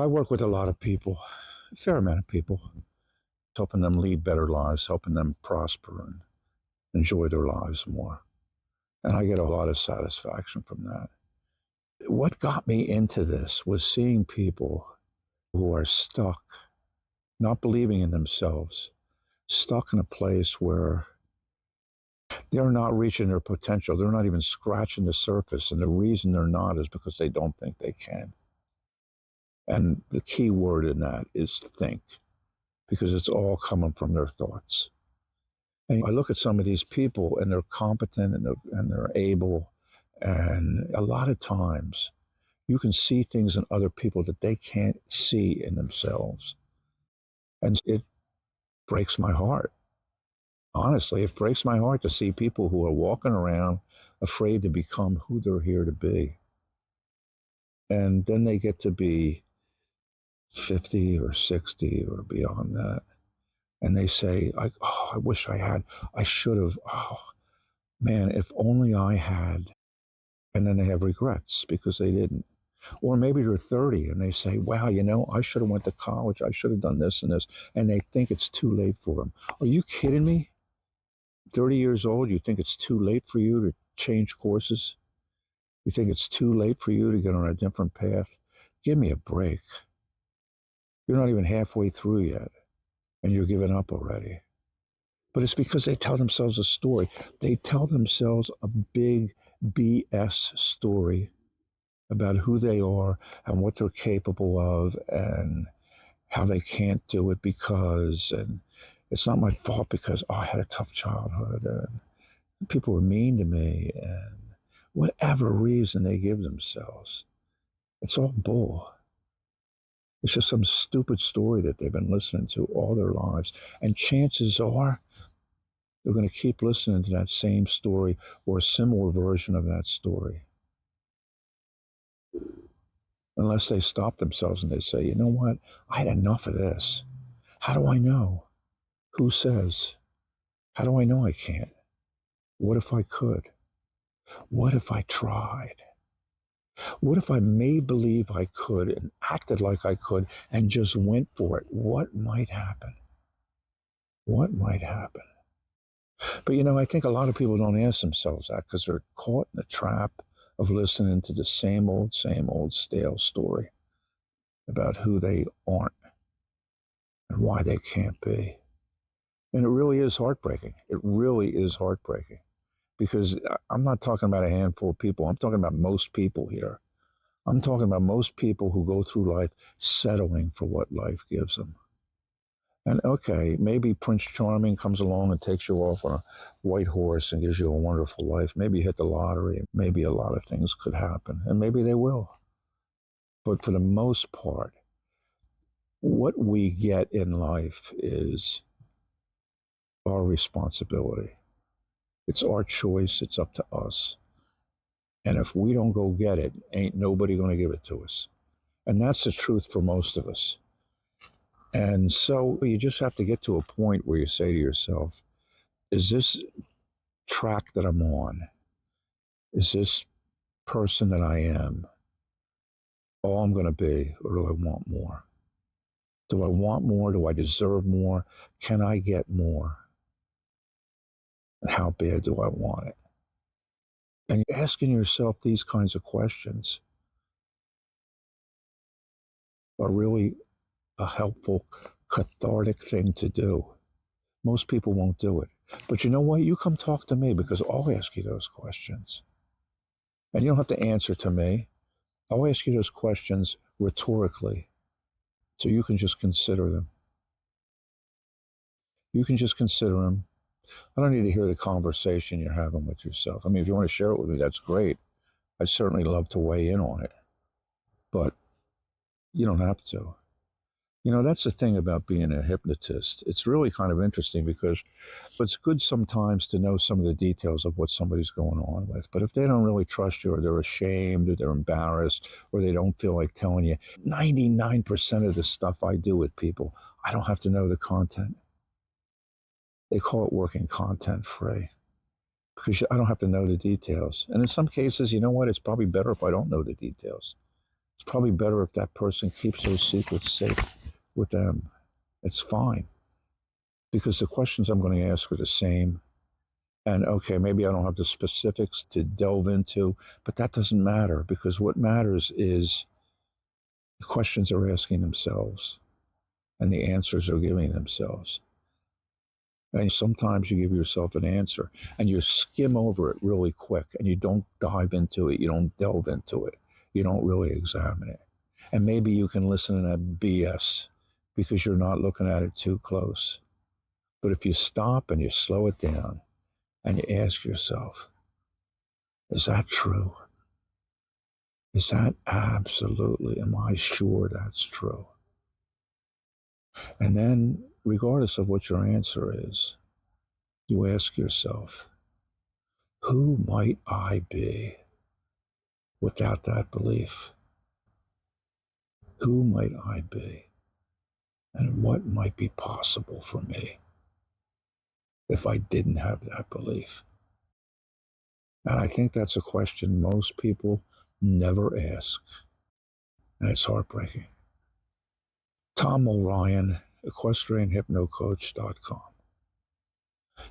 I work with a lot of people, a fair amount of people, helping them lead better lives, helping them prosper and enjoy their lives more. And I get a lot of satisfaction from that. What got me into this was seeing people who are stuck, not believing in themselves, stuck in a place where they're not reaching their potential. They're not even scratching the surface. And the reason they're not is because they don't think they can. And the key word in that is think, because it's all coming from their thoughts. And I look at some of these people and they're competent and they're able. And a lot of times you can see things in other people that they can't see in themselves. And it breaks my heart. Honestly, it breaks my heart to see people who are walking around afraid to become who they're here to be. And then they get to be 50 or 60 or beyond that. And they say, I wish I had, I should have, oh, man, if only I had. And then they have regrets because they didn't. Or maybe they're 30 and they say, wow, I should have went to college. I should have done this and this. And they think it's too late for them. Are you kidding me? 30 years old, you think it's too late for you to change courses? You think it's too late for you to get on a different path? Give me a break. You're not even halfway through yet, and you're giving up already. But it's because they tell themselves a story. They tell themselves a big BS story about who they are and what they're capable of and how they can't do it because, and it's not my fault because, I had a tough childhood and people were mean to me and whatever reason they give themselves. It's all bull. It's just some stupid story that they've been listening to all their lives. And chances are they're going to keep listening to that same story or a similar version of that story. Unless they stop themselves and they say, you know what? I had enough of this. How do I know? Who says? How do I know I can't? What if I could? What if I tried? What if I made believe I could and acted like I could and just went for it? What might happen? What might happen? But I think a lot of people don't ask themselves that because they're caught in the trap of listening to the same old stale story about who they aren't and why they can't be. And it really is heartbreaking. It really is heartbreaking because I'm not talking about a handful of people. I'm talking about most people here. I'm talking about most people who go through life settling for what life gives them. And okay, maybe Prince Charming comes along and takes you off on a white horse and gives you a wonderful life. Maybe you hit the lottery. Maybe a lot of things could happen, and maybe they will. But for the most part, what we get in life is our responsibility. It's our choice. It's up to us. And if we don't go get it, ain't nobody going to give it to us. And that's the truth for most of us. And so you just have to get to a point where you say to yourself, is this track that I'm on, is this person that I am all I'm going to be, or do I want more? Do I want more? Do I deserve more? Can I get more? And how bad do I want it? And asking yourself these kinds of questions are really a helpful, cathartic thing to do. Most people won't do it. But you know what? You come talk to me because I'll ask you those questions. And you don't have to answer to me. I'll ask you those questions rhetorically so you can just consider them. You can just consider them. I don't need to hear the conversation you're having with yourself. I mean, if you want to share it with me, that's great. I'd certainly love to weigh in on it, but you don't have to. That's the thing about being a hypnotist. It's really kind of interesting because it's good sometimes to know some of the details of what somebody's going on with. But if they don't really trust you or they're ashamed or they're embarrassed or they don't feel like telling you, 99% of the stuff I do with people, I don't have to know the content. They call it working content free because I don't have to know the details. And in some cases, you know what? It's probably better if I don't know the details. It's probably better if that person keeps those secrets safe with them. It's fine because the questions I'm going to ask are the same. And okay, maybe I don't have the specifics to delve into, but that doesn't matter because what matters is the questions they're asking themselves and the answers they're giving themselves. And sometimes you give yourself an answer and you skim over it really quick and you don't dive into it, you don't delve into it, you don't really examine it. And maybe you can listen to that BS because you're not looking at it too close. But if you stop and you slow it down and you ask yourself, is that true? Is that absolutely, am I sure that's true? And then, regardless of what your answer is, you ask yourself, who might I be without that belief? Who might I be? And what might be possible for me if I didn't have that belief? And I think that's a question most people never ask. And it's heartbreaking. Tom O'Ryan, EquestrianHypnoCoach.com.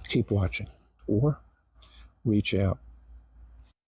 Keep watching or reach out